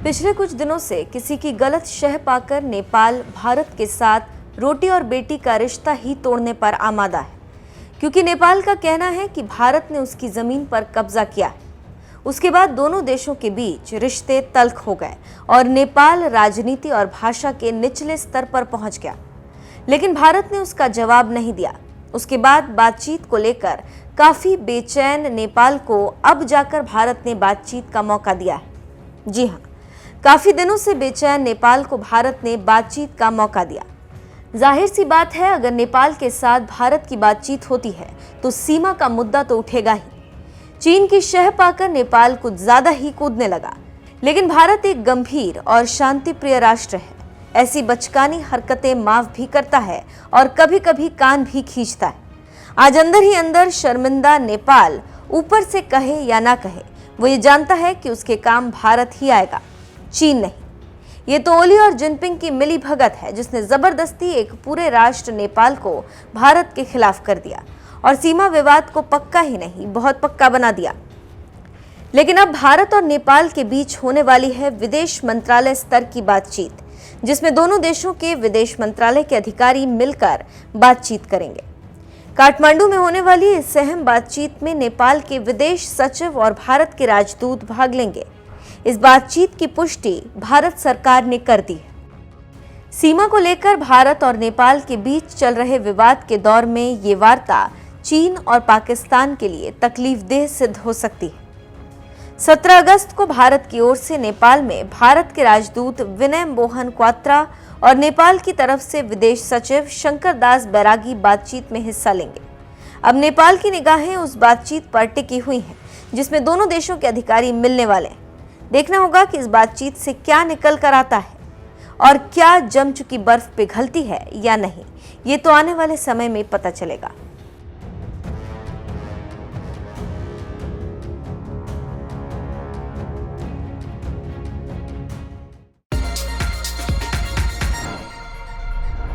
पिछले कुछ दिनों से किसी की गलत शह पाकर नेपाल भारत के साथ रोटी और बेटी का रिश्ता ही तोड़ने पर आमादा है, क्योंकि नेपाल का कहना है कि भारत ने उसकी जमीन पर कब्जा किया है। उसके बाद दोनों देशों के बीच रिश्ते तल्ख हो गए और नेपाल राजनीति और भाषा के निचले स्तर पर पहुंच गया, लेकिन भारत ने उसका जवाब नहीं दिया। उसके बाद बातचीत को लेकर काफी बेचैन नेपाल को अब जाकर भारत ने बातचीत का मौका दिया है। जी हाँ, काफी दिनों से बेचैन नेपाल को भारत ने बातचीत का मौका दिया। जाहिर सी बात है, अगर नेपाल के साथ भारत की बातचीत होती है तो सीमा का मुद्दा तो उठेगा ही। चीन की शह पाकर नेपाल कुछ ज्यादा ही कूदने लगा, लेकिन भारत एक गंभीर और शांतिप्रिय राष्ट्र है। ऐसी बचकानी हरकतें माफ भी करता है और कभी कभी कान भी खींचता है। आज अंदर ही अंदर शर्मिंदा नेपाल ऊपर से कहे या ना कहे, वो ये जानता है कि उसके काम भारत ही आएगा, चीन नहीं। ये तो ओली और जिनपिंग की मिली भगत है, जिसने जबरदस्ती एक पूरे राष्ट्र नेपाल को भारत के खिलाफ कर दिया और सीमा विवाद को पक्का ही नहीं बहुत पक्का बना दिया। लेकिन अब भारत और नेपाल के बीच होने वाली है विदेश मंत्रालय स्तर की बातचीत, जिसमें दोनों देशों के विदेश मंत्रालय के अधिकारी मिलकर बातचीत करेंगे। काठमांडू में होने वाली इस अहम बातचीत में नेपाल के विदेश सचिव और भारत के राजदूत भाग लेंगे। इस बातचीत की पुष्टि भारत सरकार ने कर दी है। सीमा को लेकर भारत और नेपाल के बीच चल रहे विवाद के दौर में ये वार्ता चीन और पाकिस्तान के लिए तकलीफदेह सिद्ध हो सकती है। 17 अगस्त को भारत की ओर से नेपाल में भारत के राजदूत विनय मोहन क्वात्रा और नेपाल की तरफ से विदेश सचिव शंकर दास बैरागी बातचीत में हिस्सा लेंगे। अब नेपाल की निगाहें उस बातचीत पर टिकी हुई हैं, जिसमें दोनों देशों के अधिकारी मिलने वाले हैं। देखना होगा कि इस बातचीत से क्या निकल कर आता है और क्या जम चुकी बर्फ पिघलती है या नहीं। ये तो आने वाले समय में पता चलेगा।